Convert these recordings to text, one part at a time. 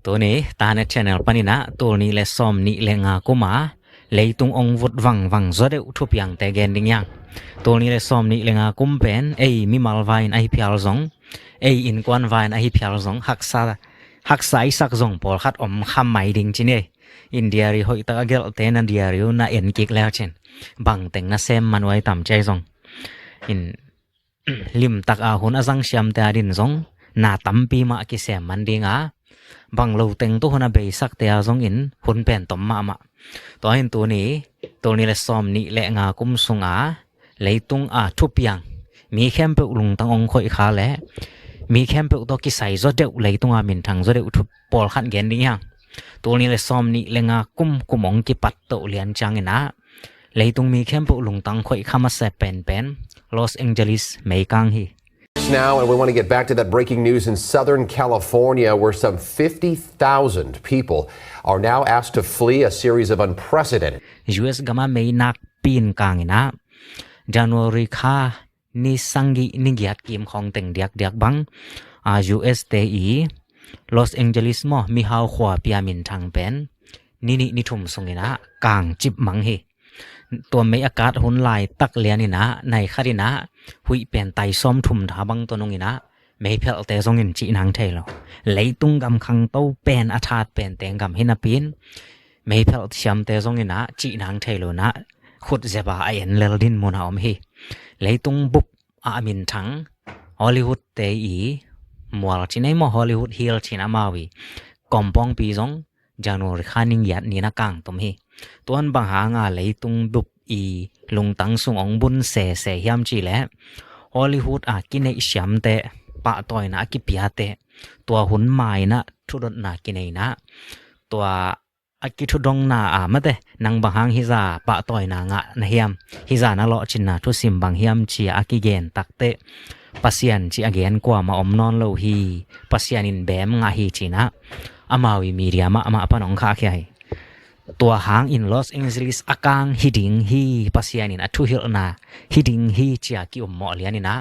ตัวนี้ตาใน channel ปนินะตัวนี้และซ้อมนี่และงากุมาเลยตุงองวุดวังซอดอุทุบยังแต่แกนดิ้งยังตัวนี้และซ้อมนี่และงากุมเป็นมีมัลวายน์พิอาลซงอินกวนวายน์พิอาลซงหักษาสักซงปอลขัดคำหมายดิ้งจินอินเดียรีหอยตะเกลเตนันเดียริวน่าเอ็นกิกแล้วเช่นบังแต่งน่าเซมมันไว้ต่ำใจซงอินลิมตักอาหุนอาซังเชียมแต่ดินซงน่าตั้มปีมากิเซมมันดิ้งบังเราแต่งตัวน่าเบสักแต่ซงอินหุนเป็นต่อมาตัวเห็นตัวนี้และซ้อมนี่และงากุมซงเลยตุงทุบยังมีแคมเปลุงตังองคอยขาและมีแคมเปตัวกิใส่ซอดเดวเลยตุงมินทางซอดเดวทุบปอลขันแกนดิ้งยังตัวนี้และซ้อมนี่และงากุมองกิปัตโตเลียนจังนะเลยตุงมีแคมเปลุงตังคอยขามาเซเป็นLos Angeles ไม่กังฮีNow, and we want to get back to that breaking news in Southern California, where some 50,000 people are now asked to flee a series of unprecedented. US gama may nak pin kangina. January kha ni sangi ningiat kim khong teng diak bang. US TE Los Angeles mo mi haw khwa pia min thang pen. Ni thum sungina kang chip mang hi.ตัวไม่อากาศหุนลายตักเลียนี่นะในคดีนะหุยเป็นไตซ้อมทุ่มถาบังตัวนงินะไม่เพลแต่ทรงเงินจีนังเทลเลยตุงกำคังโตเป็นอาทาดเป็นแตงกำหินาปีนไม่เพลชมแต่ทรงเงินะจีนังเทลนะขุดเจ็บไอเอ็นเลดินมุนหอมฮีเลยตุงบุบมินทังฮอลลีวูดเตอีมัวจีนายมอฮอลลีวูดฮิลจีนามาวีกอมปองปีซงจานุริคานิงยัดนี่นะกังตุมฮีตัวนบางหางเลยตุงบุบลุงตังสุงองบุญเสยามจีแลฮอลลีวูดกินในชมเตปะตอยนะกิปิยาเตตัวหุนไม้นะทุดนะกินในนะตัวกิทุดงนะมาเตนังบางหางฮิซาปะตอยนะงะนะเฮียมฮิซานะเลาะจินนะทุสิมบางเฮียมจีกิเกนตักเตปัสยันจีอเกนกว่ามาอมนอนโลฮีปัสยันินแบมงาฮีจีนะมาวิมีเรียมาปะน้องคาแค่ตัวหาง in Los Angeles อากางฮิดิงฮีปัสยานินทุฮิลนาฮิดิงฮีจีอากิหมอเลียนินะ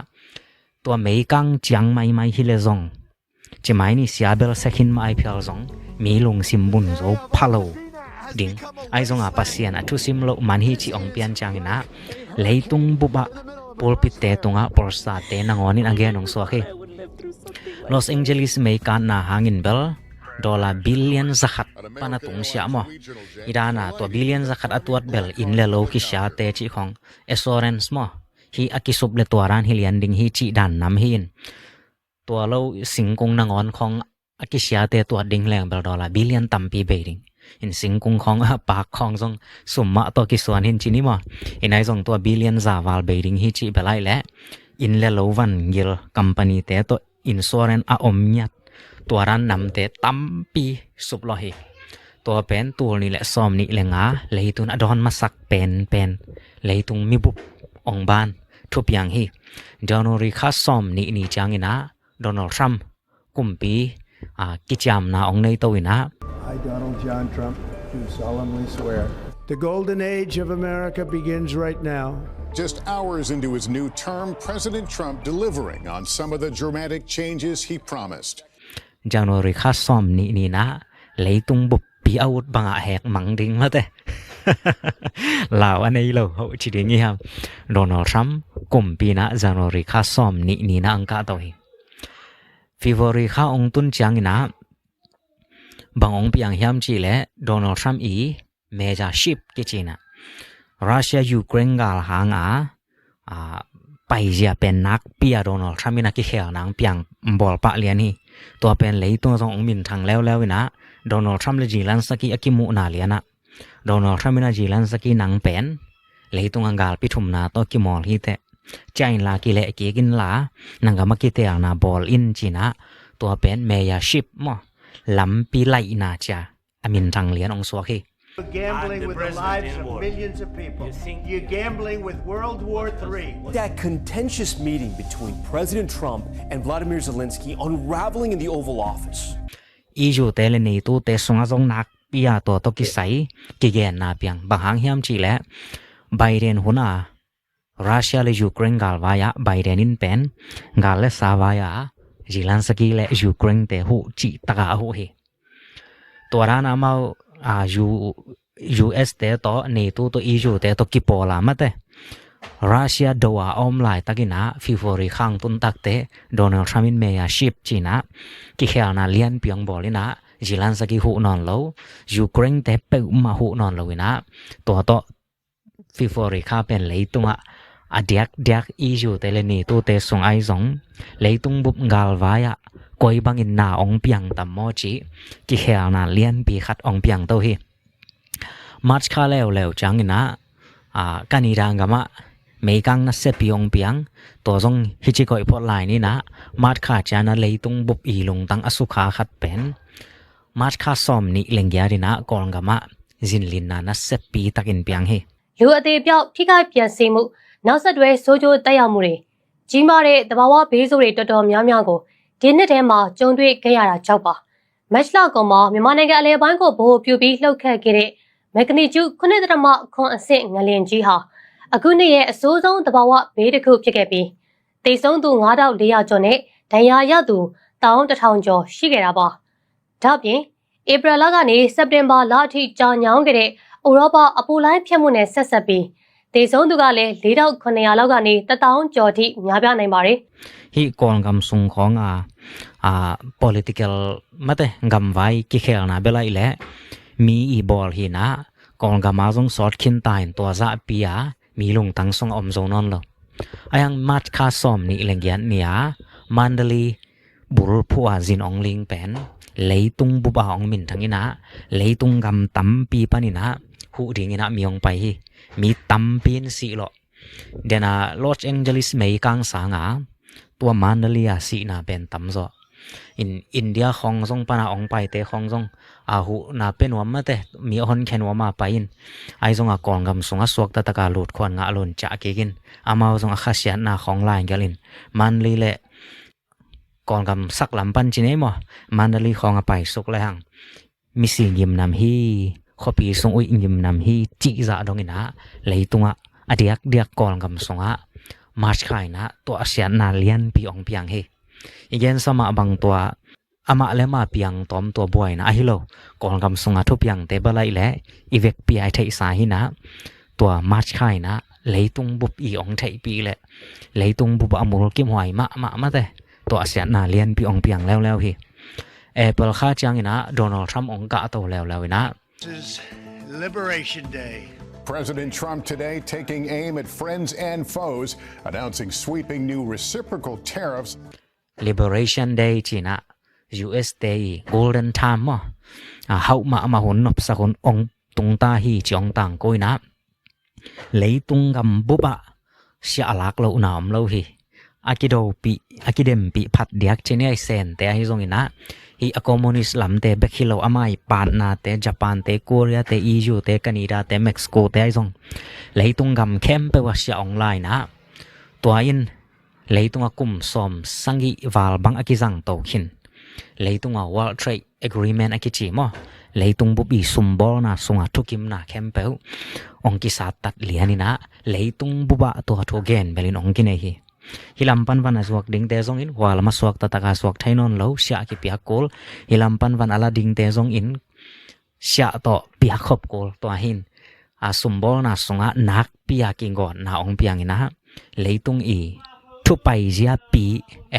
ตัวเมกังจังไม่ฮิเลซงจะไม่นี่เสียเบลเซคินมาไอพิลซงมีลงซิมบุนโซพาโลดิงไอซงปัสยานทุซิมโลมันฮีจีองเปียนจังนะเลยตุงบุบะปอลปิเตตุงปอร์สตาเตนังอนินอังเกนองสวะเค Los Angeles เมกันนะหางอินเบล$1 billion zakat panatung siya mo idana to billion zakat atuat bel in lelo ki siya te chi khong assurance mo hi akisub le tuaran hilian ding hi chi dan nam hin to lo singkung nangon khong akisya te to ding leng bel $1 billion tampi beiding in singkung khong pak khong jong summa to ki swan hin chi ni mo inai jong to billion zawal beiding hi chi belai le in lelo van gil company te to insurance omnyatตัวรันนำเตตั้มปีสุบลอฮีตัวเป็นตัวนี้แหละซ้อมนี่แหละงาเลยตุนอดอนมาสักเป็นเลยตุงมีบุบองบานทุบอย่างฮีจานุริคาซ้อมนี่จังอินะโดนัลด์ทรัมป์กุมปีกิจามนาองในตัวอินะ I Donald John Trump do solemnly swear the golden age of America begins right now Just hours into his new term President Trump delivering on some of the dramatic changes he promised January ค่าซ้อมนี่นะเลยตุงบุบปีอาวุธบางแหกมังดิงมาแต่ลาวอันนี้เราเขาจิตอย่างงี้ครับโดนัลด์ทรัมป์กุมปีนะ January ค่าซ้อมนี่นะอังกาตัวเอง February ค่าองตุนจังนะบางองปีอย่างเฮียมจีและโดนัลด์ทรัมป์เมจาชิปกิจนะรัสเซียยูเครนกาลหางไปจะเป็นนักปีโดนัลด์ทรัมป์นักกิเขียวนางเปียงบอลปะเลียนี่ตัวเป็นเลยตัวทรงองมินทางแล้วนะโดนัลด์ทรัมป์เลยจีลันสกีอากิมุนาเลียนะโดนัลด์ทรัมป์น่ะจีลันสกีนางเป็นเลยตัวงาลปิทุมนาตัวกิมอลฮีเตใจลากิเลกิกินลานังกามากิเตอานาบอลอินจีนะตัวเป็นเมียชิปมอลำปีไลนาจาอามินทางเลียนองสวะคีYou're gambling with the lives of millions of people. You're gambling with World War III. That contentious meeting between President Trump and Vladimir Zelensky unraveling in the Oval Office. อีจูเตเลนีตูเตสงาจงนักปียตัวตกิไซกิเกนนาเปียงบางหางเฮียมจีและไบเดนหุนารัสเซียและยูเครนกาลวายะไบเดนินเป็นกาลและซาวายะ Zelensky le Ukraine te hu chi taka hu he ตัวร้านอามาUS แต่ต่อ NATO ตัว EU แต่ตัวกิปอลามาแต่รัสเซียดัวออมหลายตักินะฟิฟอริขังตุนตักเตโดนัลด์ทรัมป์เมียชิปจีนะกิเขียนาเลียนเปียงบอลินะจิลันสกิหูนอนโลยูเครนเตเปมาหูนอนโลวินะตัวต่อฟิฟอริขาเป็นเลยตุงอะเดียกEU แต่เลนี่ตัวเตสงไอสงเลยตุงบุบกาลวายะกอยบังอินนาองเปียงตัมโมจิกิเขียนาเลียนปีขัดองเปียงโตฮีมาร์ชคาแล้วจังอินะกันอีรังกะมะเมกังนัสเซปิองเปียงตัวจงฮิจิกอยพอดไลน์นี่นะมาดขาจานะเลยตุงบุบอีลงตังอสุขาขัดเป็นมาดขาซอมนี่เลงยาดินะกองกะมะจินลินนานัสเซปีตักินเปียงเฮလူအသေးပြောက်ထိခိုက်ပြန်စီမှုနောက်ဆက်တွဲဆိုးကျိုးတက်ရောက်မှုတွေကြီးမားတဲ့တဘာဝဘေးဆိုးတွေတော်တော်များများကိုဒီနှစ်ထဲမှာကြုံတွေ့ခဲ့ရတာကြောက်ပါမက်လကောင်မှာမြန်မာနိုင်ငံအလဲပိုင်းကိုဗဟိုပြုပြီးလှုပ်ခတ်ခဲ့တဲ့မက်ဂနီကျူ9.9အဆင့်ငလျင်ကြီးဟာအခုနှစ်ရဲ့အဆိုးဆုံးတဘာဝဘေးတစ်ခုဖြစ်ခဲ့ပြီးတိတ်ဆုံးသူ9400ကျော်နဲ့ဒဏ်ရာရသူ1100ကျော်ရှိခဲ့တာပါဒါ့အပြင်ဧပြီလကနေစက်တင်ဘာလအထိကြာညောင်းခဲ့တဲ့ဥရောပအပူလိုင်းဖြတ်မှုနဲ့ဆက်ဆက်ပြီးတေဆုံးသူကလည်း4900လောက်ကနေ1000ကျော်ထိများပြားနိုင်ပါတယ်ဟီကွန်ဂမ်ဆုံခေါငါpolitical မတဲ့ဂမ်ဝိုင်ကိခဲနာဘလိုက်လေမီအီဘောလ်ဟီနာကွန်ဂမ်မာဇုံဆော့ခင်တိုင်းတောဇာပီယာမီလုံတန်းဆုံအုံဇုံနွန်လောအယံမတ်ခါဆ ோம் နီလင်ဂျန်နီယာမန္ဒလီဘူရဖွာဇင်အုံလင်းပန်လေတုံဘူဘာအောင်မင်ထငိနာလေတုံဂမ်တမ်ပီပနိနာหูดิงินะมีองไปมีตัมปีนสีโลเดน่าลอสแองเจลิสเมย์กังสางาตัวมันเดลียสีน่าเป็นตัมโซอินเดียของซงปนาองไปเตของซงหูน่าเป็นว่ามาเตมีคนแค่ว่ามาไปอินไอซงกองกำสงสวกตะตะกาลุดควันงาลุนจะเกินอามาซงข้าเสียนาของลายกันลินมันลีเละกองกำสักลำปันจีเนมอมันเดลีของไปสุกเลยหังมีสิ่งยิมนำฮีขอปีส่งอุ้ยยิมนำฮีจิจะดงอินะเลยตุงอเดียกกอลกำส่งมาร์ชไข่นะตัวเสียนาเลียนปีองเปียงเฮอีกอย่างสมาบางตัวอามาเลมาเปียงตอมตัวบ่อยนะฮิโลกอลกำส่งทุบยังเตบไลแหละอีเวกปีไอไทยสาหินะตัวมาร์ชไข่นะเลยตุงบุบอีองไทยปีแหละเลยตุงบุบอมูลกิมหอยมาแต่ตัวเสียนาเลียนปีองเปียงแล้วเฮเปิลค่าจังอินะโดนัลด์ทรัมป์องกะโตแล้วนะThis is Liberation Day. President Trump today taking aim at friends and foes, announcing sweeping new reciprocal tariffs. Liberation Day จีนะ US Day Golden Time มั้งเฮามาหนนบสักคนองตุงตาฮีจองต่างก้อยนะเลยตุงกำบุบะเสียหลักเราหนามเราฮีอากิเดมปีพัดเดียกเจเนไอเซนแต่ให้ทรงอินะฮีคอมมิวนิสต์ลำเตเบคิโลอามาปานนาเตญี่ปุ่นเตเกาหลีเตEUเตแคนาดาเตเม็กซิโกเตไอซงเลยตุงกำเข้มเปว่าเสียออนไลน์นะตัวอินเลยตุงกุมสมสังกีวาลบังอากิจังโตขินเลยตุงWorld Trade Agreementอากิจิมอเลยตุงบุบีซุมบอลนะสงทุกิมนะเข้มเปวองกิสัตตัดเลียนี่นะเลยตุงบุบะตัวทุเกนเบลินองกินเอฮีhilampan van aswak ding te zong in wala maswak tataka swak thainon lo sia ki pia kol hilampan van ala ding te zong in sia to pia khop kol to hin a sumbol na sunga nak pia ki gon na ong piang ina leitung i thu pai jia pi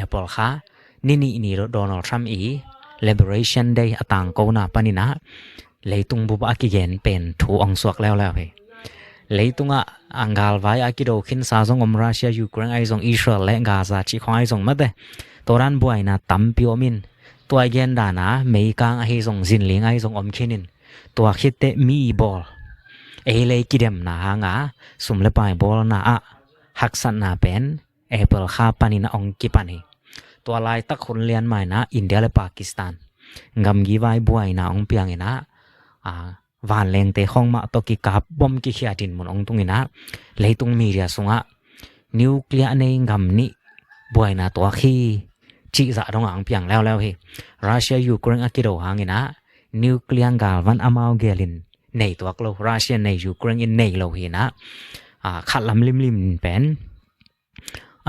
apple kha ni ro Donald Trump i Liberation Day atang ko na panina leitung bu ba ki gen pen thu ong swakแล้วhe leitunga angal vai akido khin sa jong Russia Ukraine ai jong Israel le Gaza chi khoi jong mate toran buaina tampio min toy gen dana meikang ai jong jinling ai jong om khinin to khitte mi bol ele kidem na hanga sumle pai bol na a haksan na pen apple kha panina ong ki pani to lai tak khun lian mai na India le Pakistan ngam gi vai buaina ong piang ina van leng te khong ma to ki kap bom ki khiatin mun ong tungina leitung media sunga nuclear nei ngam ni boina to khi chi za dong ang piang lao hi Russia Ukraine akido hangina nuclear gal van amau gelin nei to klo Russia nei Ukraine in nei lo hi na khat lam lim pen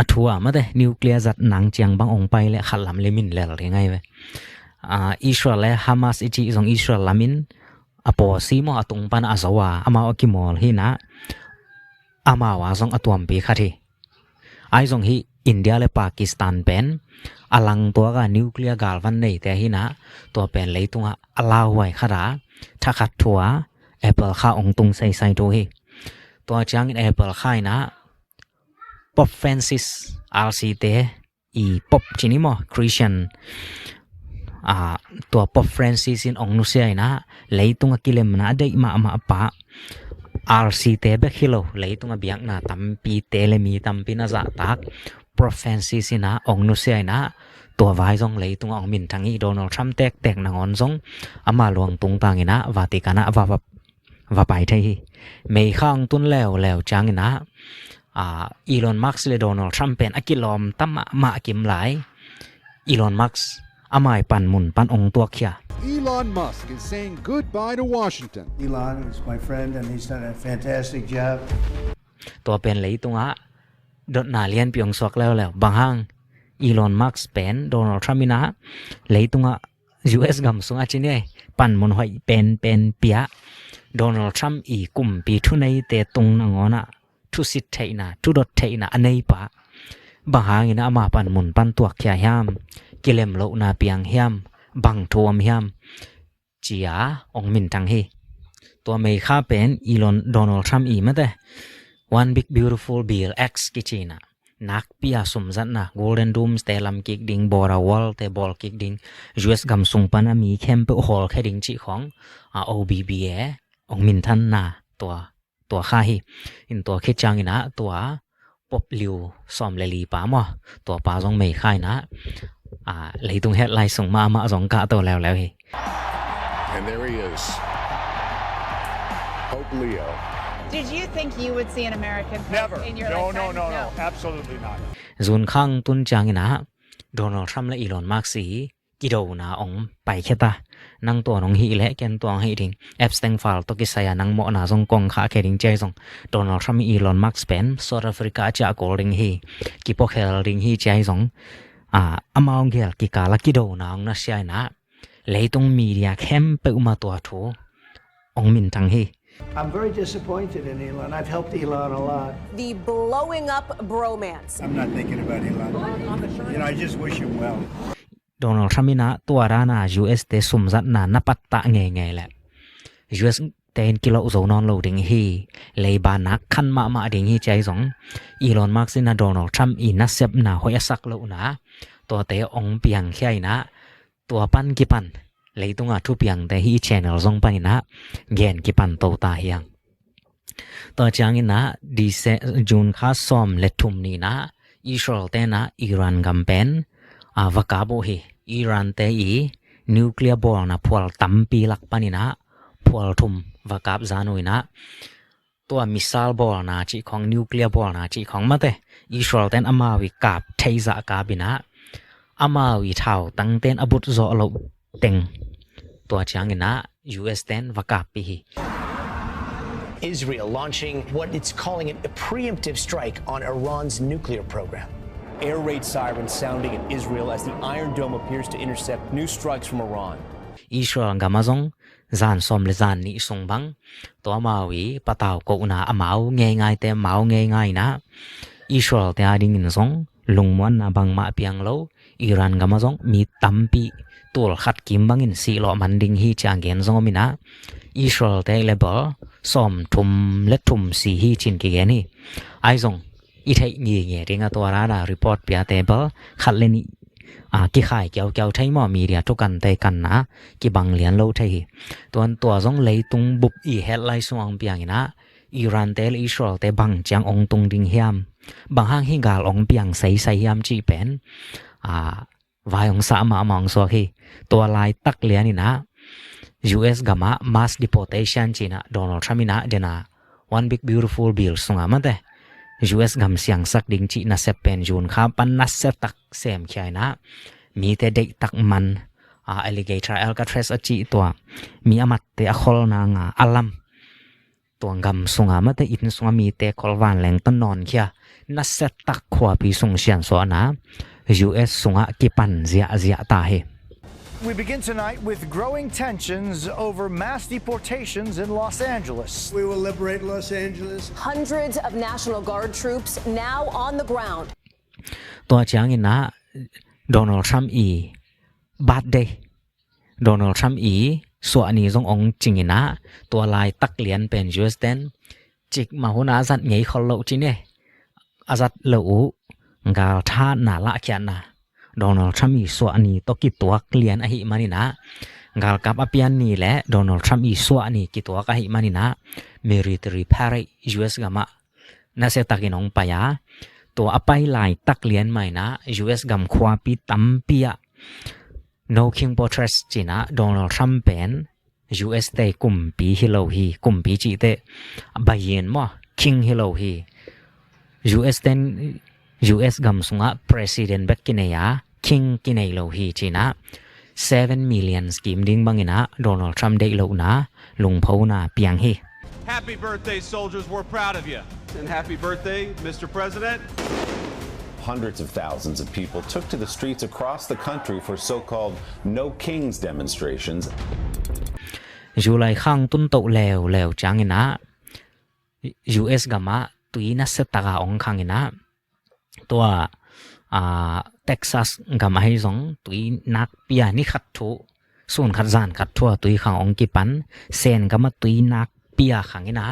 athua ma de nuclear zat nang chiang bang ong pai le khat lam limin le ngai we Israel le Hamas ichi zong Israel lamin apo si mo atung pan azawa ama okimol hi na ama wa zong atuam pe khathi ai zong hi India le Pakistan pen alang to ga nuclear galvan nei te hi na to pen leitunga alaw wai khara tha khat thua Apple kha ong tung sai sai to hi to chang in Apple khai na Pope Francis RC te i pop chini mo Christianตัว Pope Francis in ong nu sia na leitung kilem na dei ma pa RC te be khilo leitung biak na tampi telemi tampi na za tak Pope Francis na ong nu sia naตัวvai jong leitung ong min thangi Donald Trump tek na ngon jong ama luang tung tangina Vatican va pai thai mei khang tun lew changina Elon Musk le Donald Trump pen akilom tam ma kim lai Elon Musk amai pan mun pan ong tua khia Elon Musk is saying goodbye to Washington. Elon is my friend and he's done a fantastic job. ตัวเป็นleitunga dot na lian piong sok lew bang hang Elon Musk pen Donald Trump ina leitunga US gam sunga chine pan mun hoi pen pia Donald Trump i kum pi thu nei te tung na ngona thu sit theina thu dot theina anei pa bang hang ina ama pan mun pan tua khia hiam kilem lo na piang hiam bang thuam hiam chia ong min tang hi to mei kha pen Elon Donald Trump i mate one big beautiful bill x kichina nak pia sumzat na golden dome te lam kik ding bora wall te ball kik ding US gam sung pana mi khem pe hol khe ding chi khong OBBA ong min than na to kha hi in to khe changina to pop liu som le li pa mo to pa jong mei khai na leitung headline sung ma jong ka to lew hi And there he is. Pope Leo. Did you think you would see an American Never. in your No, lifetime? no. Absolutely not. Zun khang tun changina Donald Trump le Elon Musk si kido na ong pai kheta nang to nong hi le ken to hi ding Epstein file to ki saya nang mo na jong kong kha ke ding chai jong Donald Trump Elon Musk pen South Africa cha ko ring hi ki po khel ring hi chai jong among gel ki kala kido na ong na sia na leitung media khem pe uma to thu ong min tang hi I'm very disappointed in Elon. I've helped Elon a lot. The blowing up bromance. I'm not thinking about Elon. I just wish him well. Donald Trump ina tuara na US te sumzat na napatta nge le US ten kilo zo non lo ding hi leiba na khan ma ding hi chai jong Elon Musk ina Donald Trump ina sep na hoya sak lo na to te ong piang khai na to pan ki pan leitunga thu piang te hi channel jong panina gen ki pan to ta hiang to changina di se jun kha som le thum ni na Israel te na Iran campaign avakabo hi Iran te i nuclear ball na phwal tampi lak panina phwal thum vakap zanuina to missile ball na chi khong nuclear ball na chi khong mate Israel ten amawi kap theiza ka bina amawi thau tang ten abut zo lo teng to changina US ten vakap pi hi Israel launching what it's calling a preemptive strike on Iran's nuclear program. Air raid sirens sounding in Israel as the Iron Dome appears to intercept new strikes from Iran. Israel gamazong zan som le zan ni song bang to mawi pataw ko na amao nge ngai te mau nge ngai na Israel te ading in song lungmon na bang ma piang lo Iran gamazong mi tampi tul khat kim bangin si lo manding hi changen zong mina Israel te level som thum le thum si hi chin ki geni ai zong i thai nge ringa to ra report pia table khat le ni ki khai kyau thai mo media to kan te kan na ki bang lian lo thai ton to jong leitung bup i headline song piang ina Iran tel Israel te bang chang ong tung ding hiam bang hang hi gal ong piang sai hiam chi pen vai ong sa ma mong so hi to lai tak lian ina US gama mass deportation china Donald Trump ina dena one big beautiful bill sunga mate US gam siang sak ding chi na sepen jun kha pan na se tak sem khai na mi te dei tak man alligator Alcatraz achi to mi amat te akhol na nga alam to gam sunga mate in sunga mi te kolwan leng tan non khia na se tak khwa pi sung sian so na US sunga ki pan zia ta he We begin tonight with growing tensions over mass deportations in Los Angeles. We will liberate Los Angeles. Hundreds of National Guard troops now on the ground. ตัวจางอินะโดนัลด์ทรัมป์อีบาดเดโดนัลด์ทรัมป์อีส่วนนี้ทรงองค์จริงอินะตัวลายตักเหรียญเป็น US เดนจิกมาหุนาสัตไงเขาโลจิเนี่ยอาสัตเลอูกาท่านาละแค่นะโดนัลด์ทรัมป์อีส่วนนี้ตกิตัวเกลียนอหิมานี่นะกาลกับอภิยันนี่แหละโดนัลด์ทรัมป์อีส่วนนี้กิตัวกะหิมานี่นะ military parade US กะมะน่าเสตักินองปายาตัวอภัยลายตักเลียนใหม่นะ US กำควาปีตัมเปีย No King Fortress จีนะโดนัลด์ทรัมป์เป็น US เตกุมปีฮิโลฮีกุมปีจีเตบายเย็นมั้ King ฮิโลฮี US กำสุงะ President เบกกินเนีย King กินเนโลฮีจีนะ7 million สกิมดิ้งบังอินะโดนัลด์ทรัมป์ได้โลนะลุงพูนะเปียงฮี Happy birthday, soldiers. We're proud of you. And happy birthday, Mr. President. Hundreds of thousands of people took to the streets across the country for so-called No Kings demonstrations. อยู่ไลข้างตุนโตแล้วจังอินะ US กะมะตุยนัสตะกาองคังอินะตัวTexas กะมะให้สองตุยนักเปียนี่ขัดทุส่วนขัดจานขัดทั่วตุยข้างองกิปันเซนกะมะตุยนักเปียขังอินะ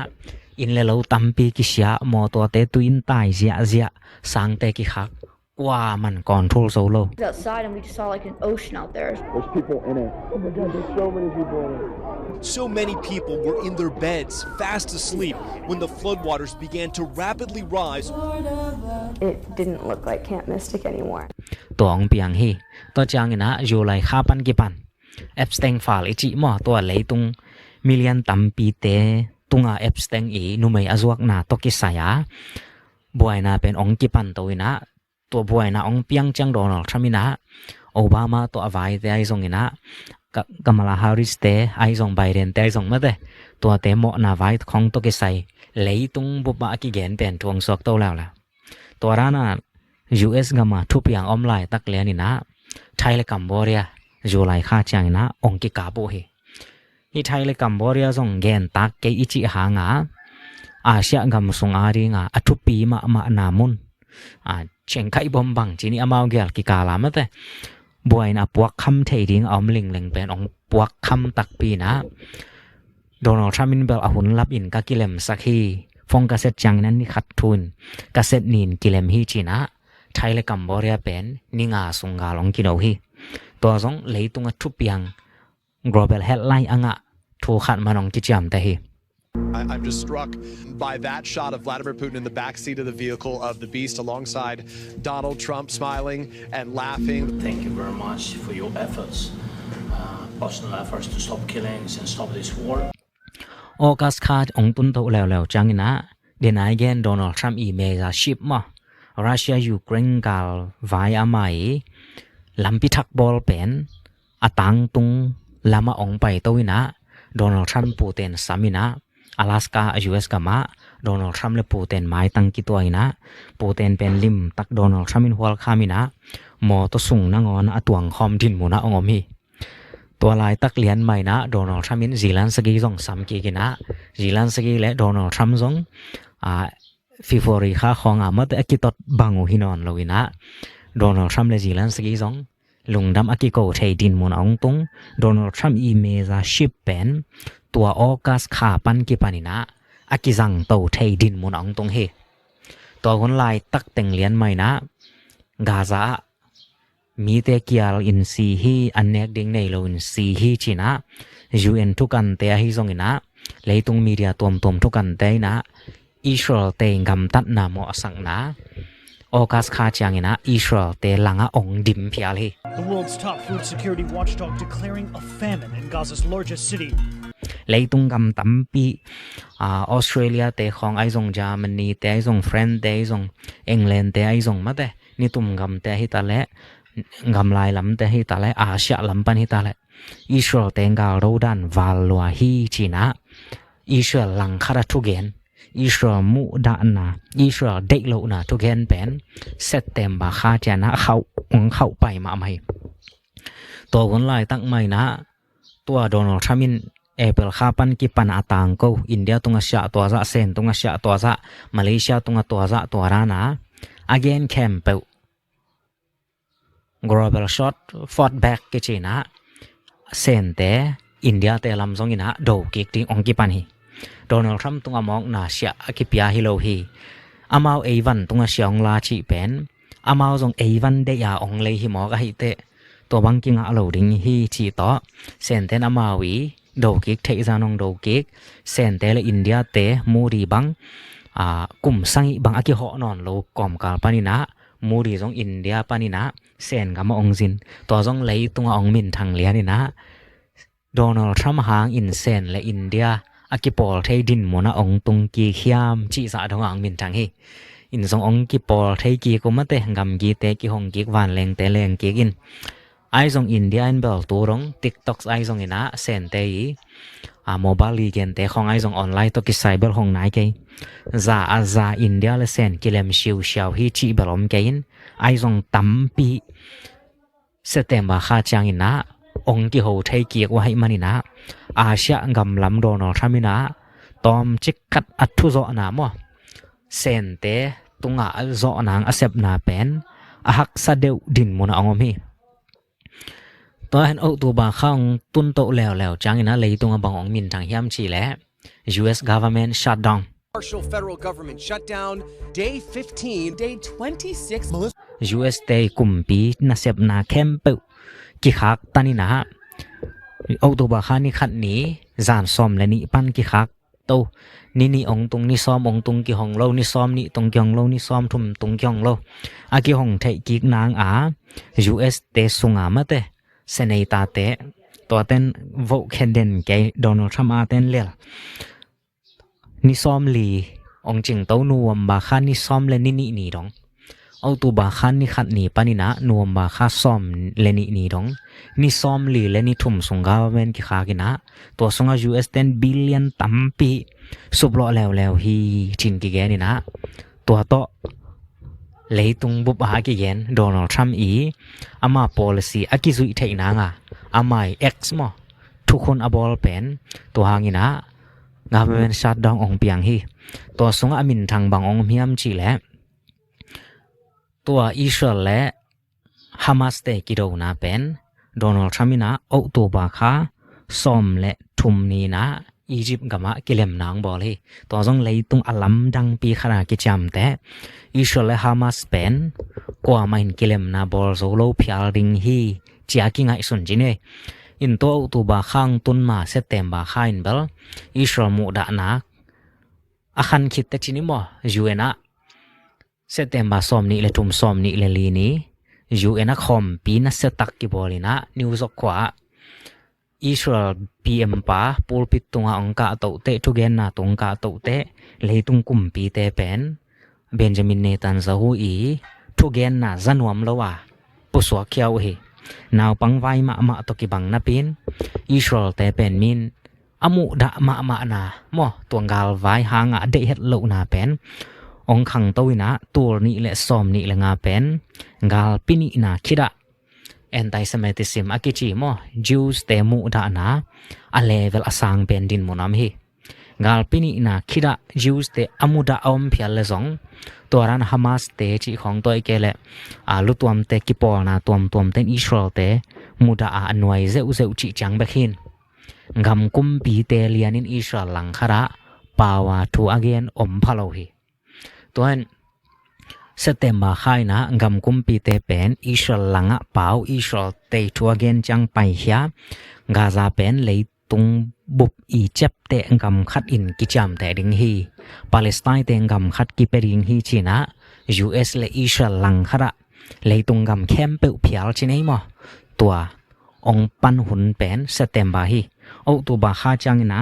อินเลโลตัมปีกิเสียมอตัวเตตุอินตายเสียสังเตกิคักกว่ามันคอนโทรลโซโล Outside and we just saw like an ocean out there. There's people in it. Oh my God, there's so many people in it. So many people were in their beds, fast asleep, when the floodwaters began to rapidly rise. It didn't look like Camp Mystic anymore. ตัวองเปียงฮีตัวจางอินะอยู่ไลคาปันกิปันเอฟสเตงฟาลอิจิมอตัวเลยตุงมิเลียนตัมปีเตตุงเอฟสเตงอีนุเมยอจวกนาตกิสายาบวยนาเป็นองกิปันตัวนะตัวบวยนาองเปียงจังโดนัลด์ทรัมป์นะโอบามาตัวอวายเตไอซงอินะกัมลาฮาริสเตไอซงไบเดนเตไอซงมาเตตัวเตโมนาไวของตกิไซเลยตุงบุบะกิเกนเป็นทวงสอกโตแล้วล่ะตัวรานา US กามาทุบอย่างออมไลน์ตักเลียนี่นะไทยและกัมพูชาอยู่ไลค่าจังนะองกิกาโบเฮที่ไทยและกัมพูชาส่งเกนตักเกอิจิหางาอาเซียกัมส่งอาริงาอทุปีมานามุนเชิงไข่บอมบังจีนี่อามาวเกลกิกาลามะเตบวยนะปวกคำเทดิงออมลิงเป็นองปวกคำตักปีนะโดนัลด์ทรัมป์เบลอาหุนรับอินกะกิเลมสักฮีฟงกาเซตจังนั้นนี่ขัดทุนกาเซตนินกิเลมฮีจีนะไทยและกัมพูชาเป็นนิงาสุงกาลองกินเอาฮีตัวสองเลยตุงทุบยัง global headline อ่ะถูกขัดมานองจิจามแต่ฮีI'm just struck by that shot of Vladimir Putin in the backseat of the vehicle of the Beast alongside Donald Trump smiling and laughing. Thank you very much for your efforts, personal efforts to stop killings and stop this war. ออกัสคาดองตุนโตแล้วจังนะเดนายเกนโดนัลด์ทรัมป์อีเมซาชิปมารัสเซียยูเครนกาลไวอาไมลำพิทักบอลเป็นอตังตุงลามาองไปโตวินะโดนัลด์ทรัมป์ปูเตนสามินะอลาสกา US กามาโดนัลด์ทรัมป์และปูเตนไม้ตั้งกิตัวนะปูเตนเป็นลิมตักโดนัลด์ทรัมป์อินหัวคามินะมอตัวสูงนางอนอตวงคอมดินมูนะองอมีตัวลายตักเลียนใหม่นะโดนัลด์ทรัมป์ซีแลนสกีส่งสามกีกินะซีแลนสกีและโดนัลด์ทรัมป์ส่งฟิฟอริคาของอามาแต่กิตดบังอุหินอนลวินะโดนัลด์ทรัมป์และซีแลนสกีส่งลุงดำอากิโกเทดินมูนะองตุงโดนัลด์ทรัมป์อีเมซาชิปเป็นตัวออกัสขาปันกิปานินะอากิจังโตเทดินมูนะองตุงเฮตัวคนลายตักแต่งเลียนใหม่นะกาซามีเตกิอาลอินซีฮีอันเนกดิงในโลอินซีฮีจีนะ UN ทุกันเตะฮีซงอินะเลยตุงมีเดียตัวมทุกันเตะนะอิสราเอลเตงกำตัดนาโมอสังนะออกัสคาจังอินะอิสราเอลเตลังองดิมพิอาลี The world's top food security watchdog declaring a famine in Gaza's largest city. เลยตุงกำตั้มปีออสเตรเลียเตะของไอซงเยอรมนีเตะไอซงฝรั่งเตะไอซงอังกฤษเตะไอซงมาเตะนี่ตุ่มกำเตะฮิตาเล่กำลายลำเตะฮิตาเล่อาเซียลำปันฮิตาเล่อิสราเอลเตะกาโรดันวาลวาฮีจีนะอิสราเอลลังคาราทุเกนอิสราเอลมุดานาอิสราเอลเด็กโลนาทุเกนเป็นเซตเต็มบาคาจานะเข้าไปมาไหม ตัวคนหลายตักใหม่นะตัวโดนัลด์ทรัมป์เอเปิลคาปันกิปันอาตังกูอินเดียตุงเสียตัวซะเซนตุงเสียตัวซะมาเลเซียตุงตัวซะตัวรานะ again campbell global shot fought back กิจนะเซนเตอินเดียเตลำซงอินะโดกิกติงองกิปันฮีโดนัลด์ทรัมป์ตุงมองนาเสียกิปยาฮิโลฮีอามาวเอวันตุงเสียงลาชิเป็นอามาวซงเอวันเดียองเลยฮิมอกะฮิเตตัวบังกิงอะโลดิงฮีชีต่อเซนเตนอามาวีโดกิกเทซานองโดกิกเซนเตเลอินเดียเตมูรีบังกุมสังบังอากิเหอนอนโลกอมกาลปานินะมูรีซงอินเดียปานินะเซนกามาองซินตัวซงเลยตุงองมินทางเลียนี่นะโดนัลด์ทรัมป์หางอินเซนและอินเดียอากิปอลเทดินมนะองตุงกีเขียมจิสะดงองมินทางฮีอินซงองกิปอลเทกีกุมะเตกำกีเตกิฮงกิกวานแรงเตแรงกิกินไอซงอินเดียนเบลตัวรง TikTok ไอซงอินะเซนเตยโมบายลีเกนเตของไอซงออนไลน์ตกิไซเบลของไหนเกยซาอินเดียเลเซนกิเลมชิวชาวฮีจิเบลอมเกยินไอซงตัมปีเซเตมบาคาจังอินะองกิโฮไทกีกว่าให้มันอินะอาเซียกำลำโดนัลด์ทรัมป์อินะตอมจิกกัดอัทุโซนามอเซนเตตุงอาโซนางอเซบนาเป็นอาหักซาเดวดินมนะองมีตัวเห็นเอาตัวบาข้างตุนโตแล้วจังอินะเลยตุงบังองมินทางเฮียมชีและ US government shutdown Partial federal government shutdown day 15 day 26 US เตกุมปีนาเซบนาเข้มเปกิคักตันินะเอาตัวบาข้านี่ขัดนี้จานซ้อมและนี่ปันกิคักโตนี่องตุงนี่ซ้อมองตุงกิฮองโลนี่ซ้อมนี่ตุงกิฮองโลนี่ซ้อมทุมตุงกิฮองโลอากิฮองไทกิกนางUS เตสุงามะเตเซเนตาเตตัวเต้นโวแคนเดนแกโดนัลด์ทรัมป์อาเต้นเลียนิซอมลีองจิงเต้านวมบาคานิซอมเลนี่ดองเอาตัวบาคานิขัดนี่ปานินะนวมบาคาซอมเลนี่ดองนิซอมลีเลนี่ทุ่มสงกาเวนกิคากินะตัวสงอา US 10 billion ตัมปีสุบล้อแล้วฮีจินกิแกนี่นะตัวโตเลยตุงบุบหากิเยนโดนัลด์ทรัมป์อามา policy อากิซุยเทนางอามา X มอทุกคนอบอลเป็นตัวหางินะงาเป็นชัดดององเปียงฮีตัวสงอามินทางบางองเมียมจีและตัวอิสราเอลและฮามาสเตกิโดนาเป็นโดนัลด์ทรัมป์นะเอาตัวบาคาซอมและทุมนีนะอียิปต์กับมากิเลมนางบอลฮีตัวจงเลยตุงอลัมดังปีขนาดกิจามแต่อิสราเอลและฮามาสเป็นกว่าไม่กิเลมนาบอลโซโลพิอาริงฮีจีอากิงไอสุนจีเนอินตัวบาข้างตุนมาเซเตมบาข้าอินเบลอิสราเอลมุดานักอาคันคิดแต่ชินิมอยูเอนะเซเตมบาซอมนี่เลทุมซอมนี่เลลีนี่ยูเอนะคอมปีนัสตักกิบอลินะนิวส์กว่าอิสราเอลพีเอ็มป้าปูลปิดตุงองกาโตเตทุเกนนาตุงกาโตเตเลยตุงกุมปีเตเป็นเบนจามินเนตันซาฮูทุเกนนาจันวมละว่าปุสวกเขียวฮีนาวปังไวมาตกิบังนาปินอิสราเอลเตเป็นมินอมุดะมานาหมอตัวกาลไวหางเดเฮ็ดโลนาเป็นองขังตวินะตัวนี้และซอมนี้และงาเป็นกาลปินินาคิดะanti-Semitism akichi mo Jews te mu da na a level asang ben din mo nam hi gal pini na khida Jews te amuda om phial le zong toran Hamas te chi khong toi kele lutuam te kipol na tuam ten Israel te muda a anwai zeu chi chang bakhin ngam kum pi te lian in Israel lang khara pawa to again om phalo hi toanเซเตมบาค่ายนะงำกุมปีเตเป็นอิสราเอลลังะเปาอิสราเอลเตทัวเกนจังไปเฮียกาซาเป็นเลยตุงบุบอีเจ็บเตงกำคัดอินกิจามแต่ดิงฮีปาเลสไตน์เตงกำคัดกิเปดิงฮีชีนะ US และอิสราเอลลังคะระเลยตุงกำเข้มเปิวเพียลชินัยมอตัวองปันหุนเป็นเซเตมบาฮีเอาตัวบาค่าจังนะ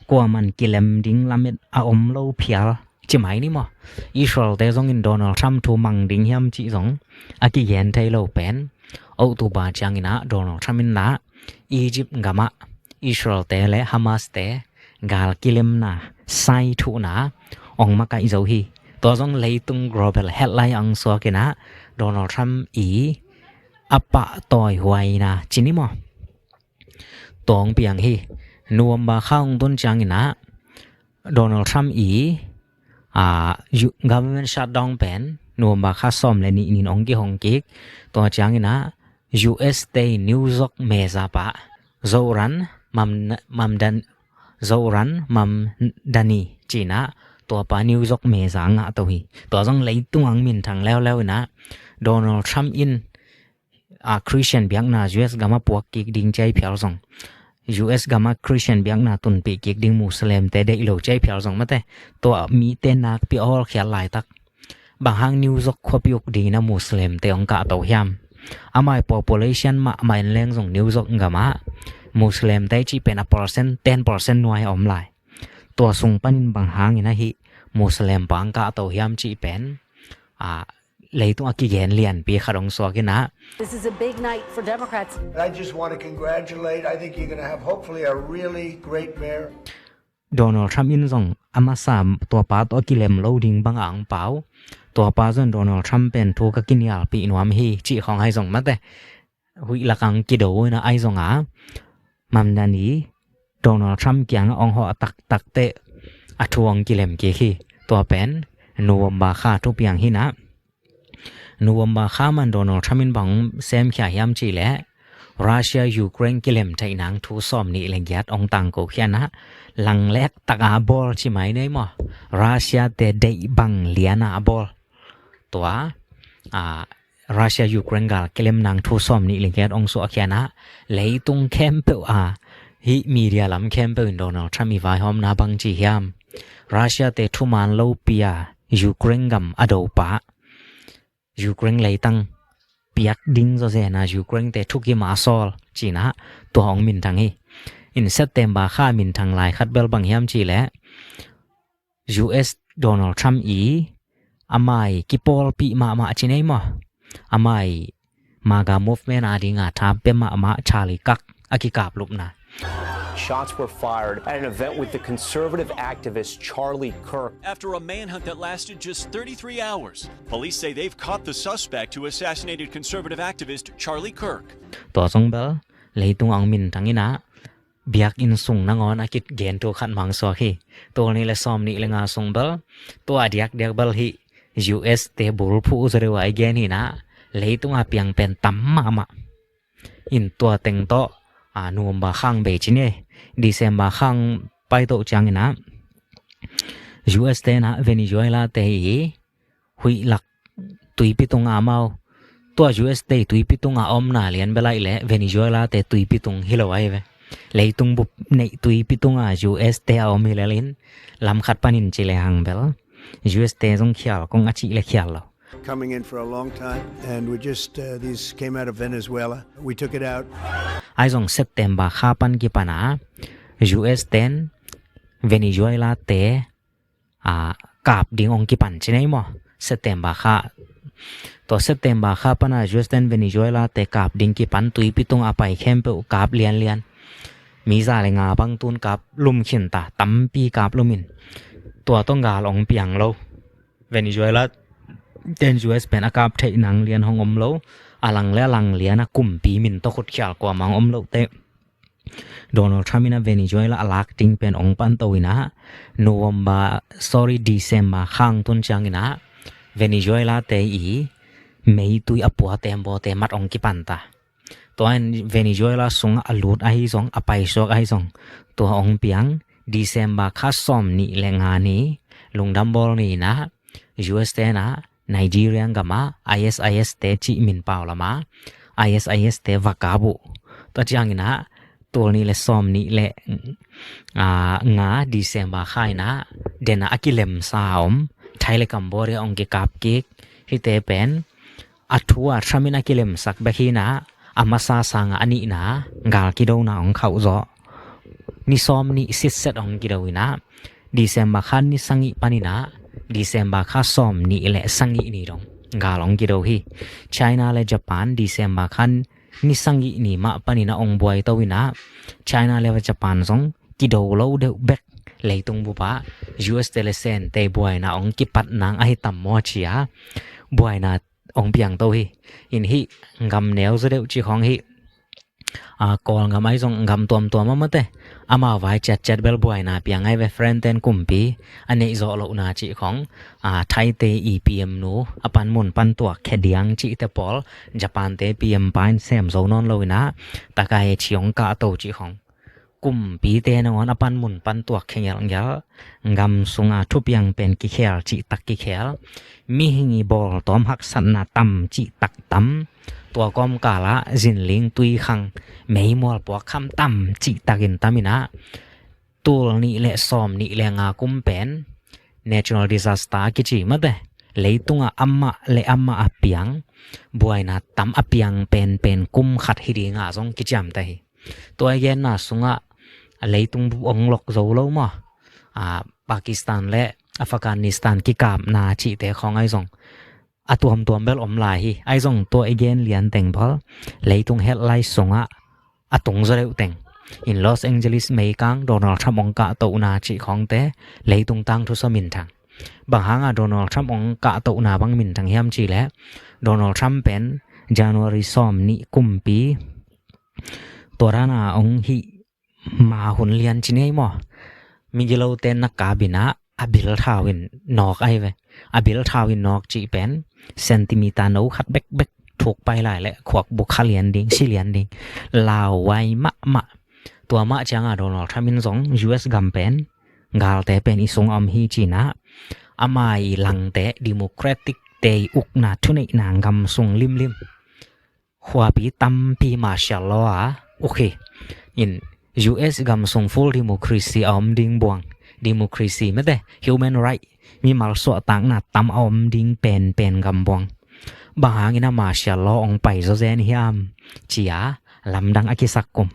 กว่ามันกิเลมดิงลามิดอาอมโลเพียลจิไหมนี่มั้งอิสราเอลแต่ส่งอินโดนัลด์ทรัมป์ทูมังดิ้งยำจีส่งอากิเยนไทโลเป็นเอาตัวบาจังอินะโดนัลด์ทรัมป์อินละอียิปต์กามาอิสราเอลแต่และฮามาสแต่กาลกิเลมนาไซทูนะองมาไกโซฮีตัวส่งเลยตุง global headline อังสวกินะโดนัลด์ทรัมป์ apa toy huai na chini mo tong piang hi nuam ba khaung ton chang ina Donald Trump government shutdown pen nuam ba kha som le ni nin ong ki hong ki to chang ina US Day New York meza pa zoran mam dani china to pa New York meza nga to hi to jong lei tuang min thang lew na Donald Trump in Christian biak na US gama puak ki ding chai phial song US gama Christian biak na tun pi ki ding Muslim te dei lo chai phial song mate to mi te nak pi all khial lai tak bang hang New York khopiuk ding na Muslim te ong ka to hiam amai population ma mai leng song New York gama Muslim te chi pen a percent 10% noi om lai to sung panin bang hang ina hi Muslim bang ka to hiam chi pen leitung akigen lian pi kharong so kina This is a big night for Democrats. I just want to congratulate. I think you're going to have hopefully a really great mayor. Donald Trump in song amasa to pa to kilem loading bang ang pau to pa zon Donald Trump pen thu ka kinyal pi nuam hi chi khong hai song mate hui lakang ki do na ai song mam dani Donald Trump kyang ong ho tak te athuang kilem ke hi to pen nuam ba kha thu piang hi na nuam ba kha man Donald Trump in bang sem khya yam chi le Russia Ukraine kilem thai nang thu som ni lengyat ong tang ko khiana lang lek taka bol chi mai nei mo Russia te dei bang liana bol toa Russia Ukraine gal kilem nang thu som ni lengyat ong so khiana leitung campe hi media lam campe Donald Trump i vai hom na bang chi hiam Russia te thu man lo pia Ukraine gam ado pa Ukraine leitang piak ding zo ze na Ukraine te thuki ma sol china to hong min thang hi in September kha min thang lai khat bel bang hiam chi le US Donald Trump amai ki pol pi ma chinei mo amai maga movement adinga thap pe ma chali kak akikap lup na Shots were fired at an event with the conservative activist Charlie Kirk. After a manhunt that lasted just 33 hours, police say they've caught the suspect who assassinated conservative activist Charlie Kirk. To song bel leitung ang min thangina biak in sung nangon akit gen to khat mang so hi to ni le som ni lenga song bel to adiak dek bel hi US te bul phu zrewa again hi na leitung a piang pen tam ma in to teng to nuam ba khang be chine December khang pai to changina US te na Venezuela te hui lak tui pitung amao to US te tui pitung om na lian belai le Venezuela te tui pitung hilawai ve leitung bup nei tui pitung US te om hilalin lam khat panin chile hang bel US te jong khial kong achi le khial lo Coming in for a long time, and we just these came out of Venezuela. We took it out. Ai jong September kha pan ki pana US ten Venezuela te kap ding ong ki pan chinai mo September kha to September kha pana US ten Venezuela te kap ding ki pan tui pitung apai khem pe kap lian mi za le nga bang tun kap lum khin ta tam pi kap lumin to tong ga long piang lo Venezuela ten US pen akap thai nang lian hong om lo alang le lang lian kum pi min to khut khyal kwa mang om lo te Donald Trump in Venezuela alak ting pen ong pan to ina December khang tun chang ina Venezuela te mei tui apua tembo te mat ong ki pan ta to an Venezuela sung alut ai song apai sok ai song to ong piang December kha som ni lenga ni lungdam bol ni na US te na Nigeria gama ISIS te chi min paw lama ISIS te vakabu to chang ina tol ni le som ni le nga December khaina dena akilem saom thaile Cambodia ong ke kap ke hi te pen athua thamina kilem sak bakhina amasa sanga ani na gal ki do na ong khau zo ni som ni sit set ong ki do ina December khan ni sangi panina December kha som ni le sangi ni rong galong ki do hi China le Japan December khan ni sangi ni ma panina ong boy tawina China le Japan song ki do lo de bek leitung bu ba US telesen te boy na ong ki pat nang ai tam mo chia boy na ong piang to hi in hi ngam neu zeu chi khong hi kol ngam ai jong ngam tom ma te ama vai chat bel boy na piang ai ve friend ten kumpi ane zo lo na chi khong thai te EPM nu apan mun pan tua khediang chi te pol Japan te PM pain sem zo non lo na takai chiong ka to chi khong kumpi te na on apan mun pan tua khengel ngal ngam sunga thu piang pen ki khel chi tak ki khel mi hingi bol tom hak san na tam chi tak tamตัวกอมกาละจินลิงตุยคังเมยมอลปวกคำต่ำจิตักินตามินะตัวนี้และซอมนี้และงากุมเป็น National Disaster กิจิมาเดเลยตุงอัมมาและอัมมาอเปียงบวยนะตำอเปียงเป็นกุมขัดฮิดีงาซงกิจามแต่ตัวเย็นนะสุงะเลยตุงองหลกโซโลมาปากีสถานและอัฟกานิสถานกิกามนาจิแต่ของไอซงตัวเบลอมลายไอ้ส่งตัวเอเกนเลียนแต่งพอเลยตรงเฮดไลท์ส่งตรงจะเร็วแต่ง in Los Angeles เมกังโดนัลด์ทรัมป์องกะตัวนาจิของเตเลยตรงตั้งทุสมินทางบางหางโดนัลด์ทรัมป์องกะตัวนาบางมินทางเฮียมจีและโดนัลด์ทรัมป์เป็น January 2นี้กุมปีตัวรานาองฮิมาหุนเลียนจิเนยมอมีกิโลเตนนักกาบินะอบิลทาวินนอกไอเวอบิลทาวินนอกจีเป็นเซนติมิตาโนขัดเบกถูกไปหลายและขวกบุคเลียนดิงสิเลียนดิงลาวไวมะตัวมะจังโดนัลด์ทรัมป์สง US กัมเป็นกาลแต่เป็นอีสงอมฮีจีนะอามายหลังแต่ดิโมแครติกเตยอุกนาทุนในนางกำสงลิมหัวปีตัมปีมาชาลอโอเคอิน US กัมสง full democracy อมดิงบวง democracy ไม่ได้ human right มีมาลสวต่างหน้าตำอมดิ้งเป็นกำบวงบางอย่างนะมาเชียลอองไปโซเซนฮิมจียลำดังอากิสักกุม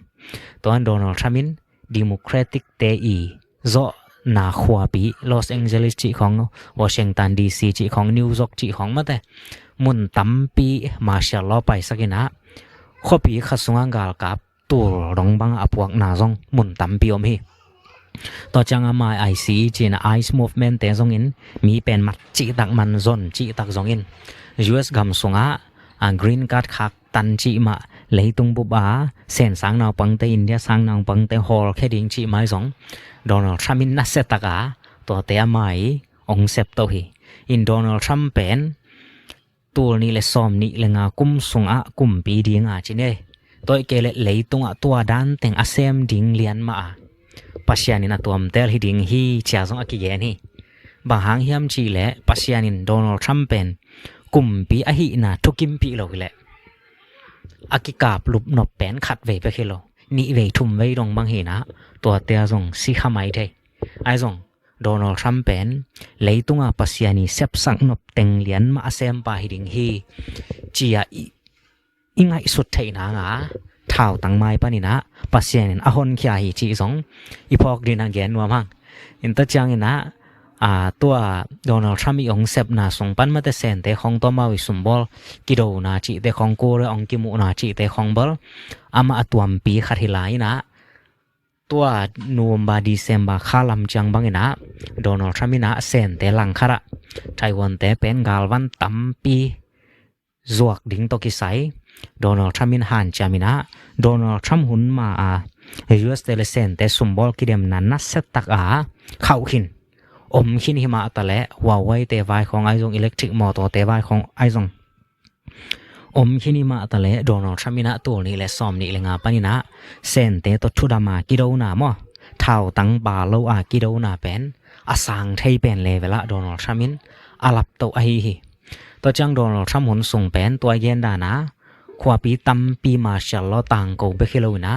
ตัวโดนัลด์ทรัมป์ดิโมแครติกเตอีโซนาขวาปีลอสแองเจลิสจีของวอชิงตันดีซีจีของนิวยอร์กจีของมาแต่มุนตำปีมาเชียลอไปสักินะขวาปีขัดสงกาลกับตัวรองบังอพวกนาซงมุนตำปีอมฮีต่อจังอามาไอซีจีนไอซ์มูฟเมนต์แต่ซงอินมีเป็นมัดจีตักมันซนจีตักซงอิน US กำสงกรีนการ์ดคักตันจีมาเลยตุงบุบาเซนสังนาวปังเตอินเดียสังนาวปังเตฮอลแค่ดิ้งจีมาซงโดนัลด์ทรัมป์นัสเซตกาตัวเตะไม่องเซปโตฮีอินโดนัลด์ทรัมป์เป็นตัวนี้เลซอมนี้เลงากุมสงกุมปีดิ้งจีเน่ตัวเกลเลยตุงตัวดันแต่งอาเซมดิ้งเลียนมาปัสยานินะตัวมเตลฮิดิ้งฮีเจ้าซงอากิเกนฮีบางหางเฮียมจีเลปัสยานินโดนัลด์ทรัมป์เป็นกุมปีอหินะทุกิมปีโลกแหละอากิกาบลุบนบแปนขัดเวไปเคโลนี่เวทุ่มไว้ลงบางเหนะตัวเตียส่งสิขมายเทไอส่งโดนัลด์ทรัมป์เป็นเลยตุงปัสยานิเซปสังนบเต็งเหรียญมาเซมปาหิดิงฮีจียอิงไอสุดเทนางาเท่าตังไม้ปานินะปัสยานินอหอนขี้หีจีส่งอีพอกดินังแกนนัวมั่งอินตะจังนะตัวโดนัลด์ทรัมป์องเซปนาส่งปันมาแต่เซนแต่ของตัวมาวิสุมบอลกิโดนาจิแต่ของกูเรองกิมุนาจิแต่ของบอลอามาตัวมปีขัดหิลายนะตัวนูมบาดีเซมบาข้าลำจังบังนะโดนัลด์ทรัมป์นะเซนแต่หลังขระไต้หวันแต่เป็นกาลวันตั้มปีจวกดิ้งตกิไซโดนัลด์ทรัมป์หันจามินะโดนัลด์ทรัมป์หุ่นมาUS แต่เซนแต่สุมบอลกิเดมนั้นนัสเซตักเข้าขินอมขินหิมะตะและวาวไว้เตวายของไอซงอิเล็กทริกมอเตอร์เตวายของไอซงอมขินหิมะตะและโดนัลด์ทรัมป์นะตัวนี้และซอมนี่และงาปานินะเซนเตตชุดามากิโดนามอเท่าตังบาโลกิโดนาเป็นอาสังไทยเป็นเลเวละโดนัลด์ทรัมป์อาลับโตไอฮีตัวจังโดนัลด์ทรัมป์หุนส่งเป็นตัวเย็นดานะขวาปีตัมปีมาชาลอตังโกเบคิโลนะ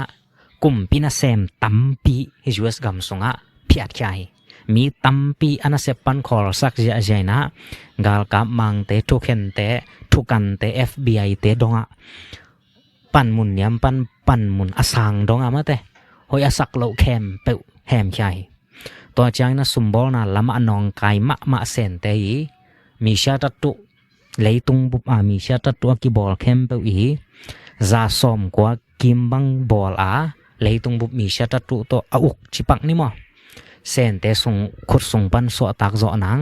กุมปีนาเซมตัมปี US กัมสงพิอัดใจมีตัมปีอนาเซปันคอร์สักเจนะกาลกับมังเตทุกเห็นเตทุกันเต FBI เตดงปันมุนยามปันมุนอสังดงมาเตหอยอสักโลแคมเปแฮมใจตัวจังนะสุมบอลนะละมะนองไกมะเซนเตยมีชาตตุเลยตุงบุบมีชาตตุกิบอลแคมเปอีซาซอมกว่ากิมบังบอลเลยตุงบุบมีชาตตุโตอุกจิปักนี่มั้งเซนเตส่งขุดส่งปันสวตักจอนัง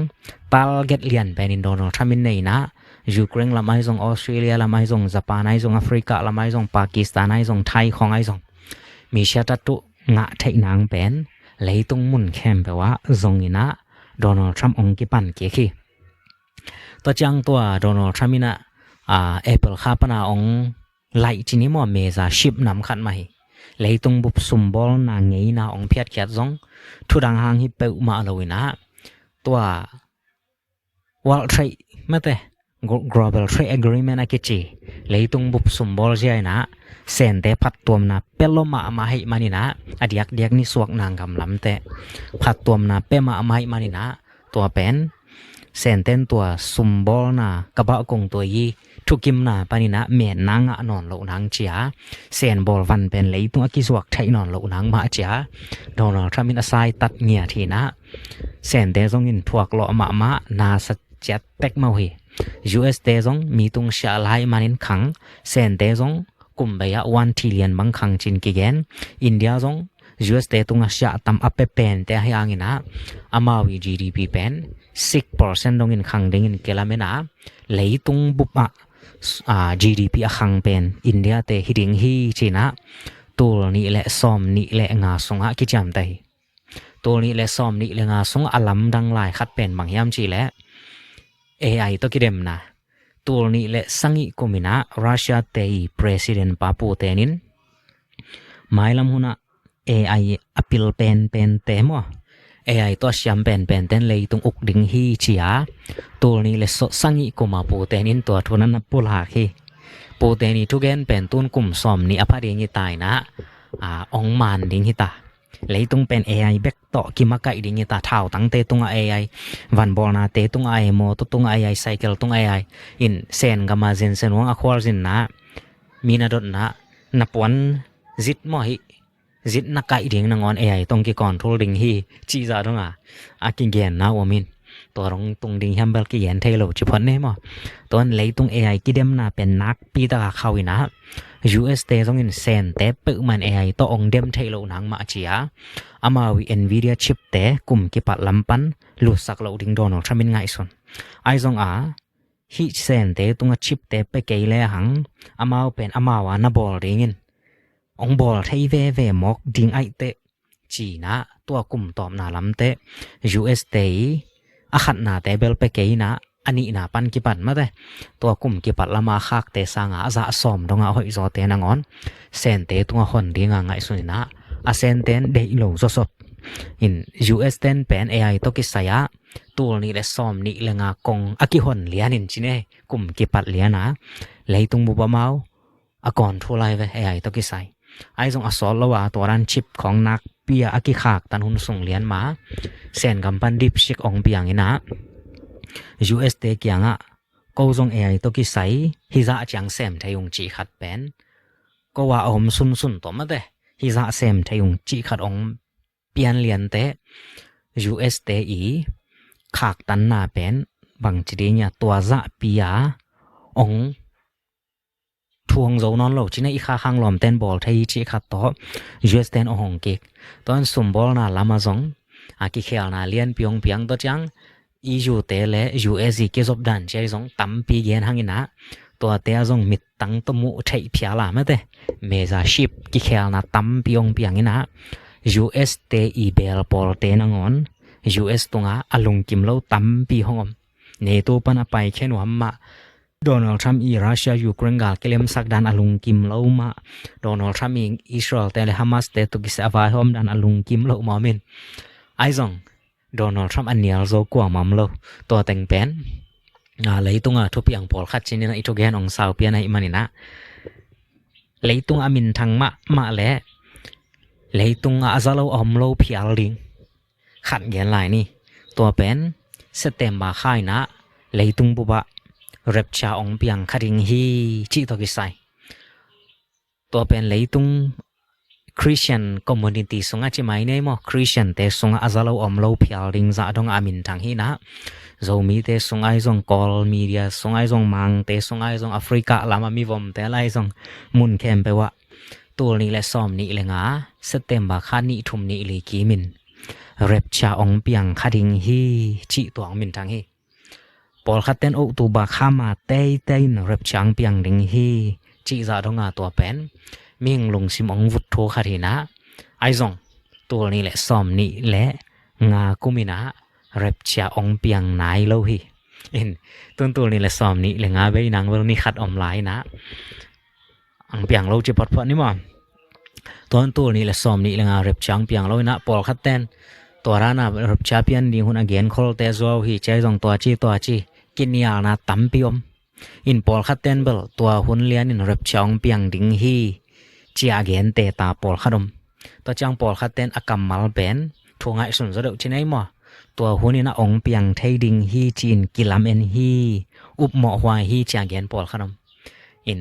ตาลเกตเลียนเป็นอินโดนัลด์ทรัมป์ในนะ ยูเครนละไม้ส่งออสเตรเลียละไม้ส่งญี่ปุ่นไอ้ส่งแอฟริกาละไม้ส่งปากีสถานไอ้ส่งไทยของไอ้ส่งมีชาติตุงะไทยนางเป็นเลยตรงมุนแคมไปว่าทรงอินะโดนัลด์ทรัมป์องค์กิปันเกี่ยขี้ตัวจังตัวโดนัลด์ทรัมป์นะApple ข้าปนาองไลจินิมอเมซาชิปนำขัดมาให้เลยตรงบุบสุมบอลนางเงยนาองเพียดแคดซงทุดังหางฮิเปอุมาเลวินะตัว World Trade ไม่แต่ Global Trade Agreement อะกิจีเลยตรงบุบสุมบอลเจียนะเซนเตพัดตัวนะเปลมาให้มานี่นะอดียกนี่สวกนางกำลำแต่พัดตัวนะเปมาให้มานี่นะตัวเป็นเซนเตนตัวสุมบอลนะกระบะกงตัวยีทุกิมนาปานินะเมียนนางนอนโลนางเจียเซนบอลวันเป็นเลยตัวกิสวกไทยนอนโลนางมาเจียโดนัลด์ทรัมป์มินไซตัดเงียทีนะเซนเตซงอินพวกโลมานาสเจ็ดเต็กมาเฮ US เตซงมีตุงชาลายมานินขังเซนเตซงกุมเบีย1 trillion บังขังจินกิเกนอินเดียซง US เตตุงชาตำอัปเปนแต่ให้อังอินะอามาวี GDP เป็น 6% ดงอินขังดิงอินเกลาเมนะเลยตุงบุบGDP อะขังเป็นอินเดียเตฮิดิงฮีจีนะตัวนี้แหละซ้อมนี้แหละงาสงะกิจามไตตัวนี้แหละซ้อมนี้แหละงาสงอลัมดังหลายคัดเป็นบางยามจีแหละ AI ตัวกิเดมนะตัวนี้แหละสังอิกุมินะรัสเซียเตย President ปาปูเตนินหมายลำหุนะ AI อพิลเป็นเตมว AI ตัวเสียมเป็นเต้นเลยตรงอุกดิ่งฮีเชียตัวนี้เลยสดสังอิกุมาปูเตนินตัวทุนนั้นปูลาคีปูเตนิทุกเกนเป็นตุนกลุ่มซ้อมนี่อภัยยิ่งตายนะองมันดิ่งฮิตาเลยตรงเป็น AI เบกต่อกิมาไกดิ่งฮิตาเท่าตั้งเตตรง AI วันบอลนาเตตรง AI โมตรง AI ไซเคิลตรง AI อินเซนกามาเซนวังอควาซินนะมีนาดนะนับวันจิตมอหิจิตนักไก่ดิ่งนางอน AI ตรงกี่ก่อนทุลดิ่งฮีจีจาตรงอากิเกนนะวามินตัวตรงดิ่งฮัมเบลกิเกนเทโลจิพอนเนมอตัวเลยตรง AI กิเดมนาเป็นนักปีตาเขาวินะ US เตตรงอินเซนเตปึมัน AI ตัวองเดมเทโลนางมาเจียอามาวิ Nvidia chip เตกุมกิปัดลำปันลุสักโลดิ่งโดนอทรัมป์ไงส่วนไอซงฮิเซนเตตรงชิปเตไปเกยเลหังอามาเป็นอามาวานาบอลดิ่งินองบอลไทยเวมอกดิ่งไอเตจีนะตัวกุมตอบนาลำเต US เตอาขัดนาเตเบลไปเกยนะอันนี้นาปันกิปัดมาเตตัวกุมกิปัดละมาคักเตสางอาจะสอมดงอาหอยจอเตนางอนเซนเตตัวหอนดิ่งไงส่วนนะอาเซนเตนเดอิโลจสดin US เตนเป็น AI ตัวกิสายะตัวนี้เลสอมนี่เลงากงอากิหอนเลียนินจิเนกุมกิปัดเลียนะเลยตุงบุบะเมาอากอนทุไลเว AI ตัวกิสายไอซงอสอลว่าตัวรันชิปของนักเปียอากิขากตันหุนส่งเลียนมาเซนกัมปันดิบชิกองเปียงอินะ US เตกียงก็ซง AI ตัวกิสายฮิซาจังเซมไทยงจีขัดเป็นก็ว่าอมสุนตัวมาเตฮิซาเซมไทยงจีขัดองเปียนเลียนเต US เตอีขากตันนาเป็นบางจีเนียตัวจะเปียองทวงโจนอนโลจีน่าอีข้าข้างลอมเต้นบอลไทยจีขัดต่อ US เต้นองเกกตอนสุ่มบอลน่ะลามาซงอากิเขียวน่ะเลียนเปียงตัวจังอีจูเตเล US อีเกจบดันเจซงตั้มปีเย็นหังอินะตัวเตะซงมิดตั้งตัวมุไทยเพียลาไม่เตเมซาชิปกิเขียวน่ะตั้มเปียงอินะUS เตอีเบลบอลเตนงอน US ตรงอาลุงกิมเล่าตั้มปีห้องเนโตปนไปแค่หนูฮัมมาโดนัลด์ทรัมป์รัสเซียยูเครนกาเกลมสักดันอาลุงกิมเล่ามาโดนัลด์ทรัมป์อิสราเอลแต่เลฮามาสเตตุกิสอาวายฮอมดันอาลุงกิมเล่ามามินไอซงโดนัลด์ทรัมป์อันเนียลโซกัวมัมเล่าตัวแต่งเป็นเลยตรงทุบยังพอลขัดชินนะอิทุกแกนองสาวเปียนะอิมันนี่นะเลยตรงอามินทางมาแหละเลยตรงอาซาโลอมโลพิอาลิงขัดเงียนลายนี่ตัวเป็นสเต็มบาค่ายนะเลยตรงบุบะเร็บชาองเปียงขัดิงฮีจิตกิไซตัวเป็นเลยตรงคริสเตียนคอมมูนิตี้สงอาจิไม่เนี่ยมั้งคริสเตียนแต่สงอาซาโลอมโลพิอาลิงจะดงอามินทางฮีนะโจมีแต่สงไอซงกอลมีเดียสงไอซงมังแต่สงไอซงแอฟริกาลามามีวอมแต่ไลซงมุนแคมไปว่าตัวนี้และซ้อมนี้เลยนะสเต็มบาคานี่ทุ่มนี้เลยกีมินเร็บชาองเปียงขัดิงฮีจิตัวองมินทางฮีต ปอลคัดเต้นโอตูบาข้ามาเต้เต้นเร็บช้างเปียงดิงฮีจีจาดงาตัวเป็นมิงลงซิมองวุฒโธคาทีนะไอซงตัวนี้แหละซ้อมนี่แหละงากุมินะเร็บชาองเปียงนายโลฮีอินตัวนี้แหละซ้อมนี่แหละงาเบยนางเวลนี่ขัดอมไลนะอังเปียงโลจิปอดพอนี่มั้งตัวนี้แหละซ้อมนี่แหละงาเร็บช้างเปียงโลนะปอลคัดเต้นตัวรานะเร็บชาเปียนดิงหุ่นอเกนคอลเตซัวฮีใจซงตัวจีกินยานะตั้มปิอมอินปอลคัดเต้นเบลตัวหุ่นเลียนอินเร็บช้างเปียงดิงฮีจีอเกนเตตาปอลคัดอมตัวจังปอลคัดเต้นอากำมัลเบนทวงไอสุนจะเดาที่ไหนมั้งตัวหุ่นนี่นะองเปียงไทยดิงฮีจีนกิลามเอ็นฮีอุบหมอหวายฮีจีอเกนปอลคัดอมอิน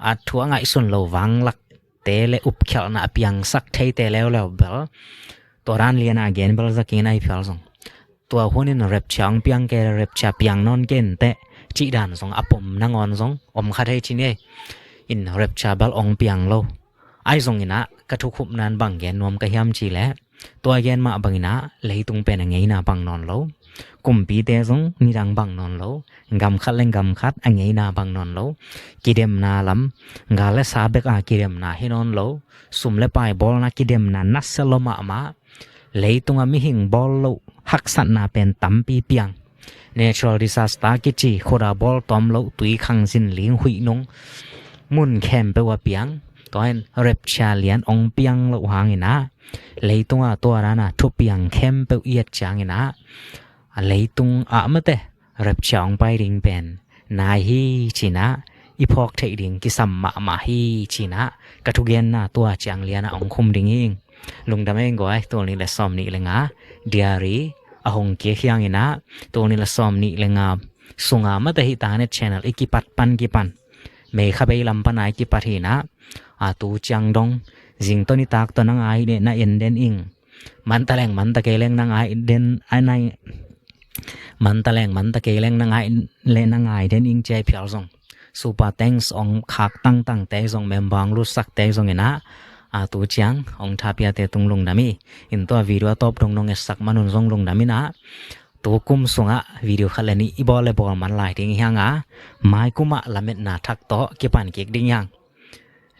อาทวงไอสุนโลวังลักเตเลอุบเขียวนะเปียงสักไทยเตแล้วเบลตัวร้านเลียนอเกนเบลจะกินไอเพียลซงตัวหุ่นนี่นะเร็บช้างเปียงแกเร็บชาเปียงนอนเกนเตจีดานซงอปมนางอนซงอมคัดให้ที่นี่อินเร็บชาเบลองเปียงโลไอซงอินะกระทุกขุบนานบังแกนนวมกระยำชีแลตัวแกนมาบังอินะเลยตุงเป็นไงนะบังนอนโลกุมปีเตซงนี่ดังบังนอนโลกำคัดเล่งกำคัดไงนะบังนอนโลกิเดมนาลำกาเลสาเบกอากิเดมนาให้นอนโลสุมเลปายบอลนากิเดมนานัสเซโลมาเลยตุงมิหิงบอลโลหักสันนาเป็นตั้มปีเปียงnatural disaster กิจีโคราบอลตอมโลตุยขังสินลิงหุยนงมุนแคมเปว่าเปียงตัวเห็นเร็บชาเลียนองเปียงโลหางอินะเลยตุงตัวรานะทุเปียงแคมเปเอียดจางอินะเลยตุงมะเตเร็บชาองไปริงเป็นนายฮีจีนะอีพอกเทดิงกิสัมมาฮีจีนะกระทุเกนนะตัวจางเลียนองคุมดิงอิงลุงดำเองก็ไอตัวนี้แหละซ้อมนี่เลยงาเดียรีอหงเกียขยังอินะตัวนี้ละซ้อมนี่เลยงาสุงามาแต่หิตาเน็ต channel อีกิปัดปันกิปันเมฆไปลำปนายกิปัดหินะตูจังดงจิงตัวนี้ตากตัวนังไอเดนน่าเอ็นเดนอิงมันตะแลงมันตะเกเลงนังไอเดนไอในมันตะแลงมันตะเกเลงนังไอเลนังไอเดนอิงใจเพียวซงซูเปอร์แตงส์องคักตั้งเตซงเมมบังลุสักเตซงอินะตูจังองทาพิอาเตตุงลงดามีอินตัววิดีโอตอบตรงนงเอสักมันนซงลงดามีนะตัวกุมสงะวิดีโอขะเลนี้อีบอลเลบอลมันไล่ดิ้งยังไม่กุมะละเม็ดนาทักโตเก็บปันเก็กดิ้งยัง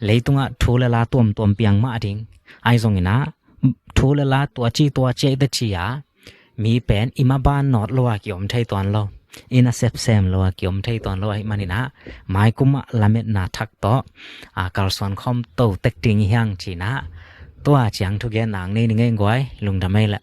เลยตุงทูเลลาตัวมเปียงมาดิ้งไอซงอินะทูเลลาตัวจีเดจียามีเป็นอิมาบานนอดลัวเกี่ยวมไทยตอนเราอินาเซฟเซมลัวเกี่ยวมไทยตอนเราไอมันนี่นะไม่กุมะละเม็ดนาทักโตกาลสอนคอมโตเต็กดิ้งยังจีนะตัวจังทุกอย่างนางนี่นึงเองก้อยลุงทำไมละ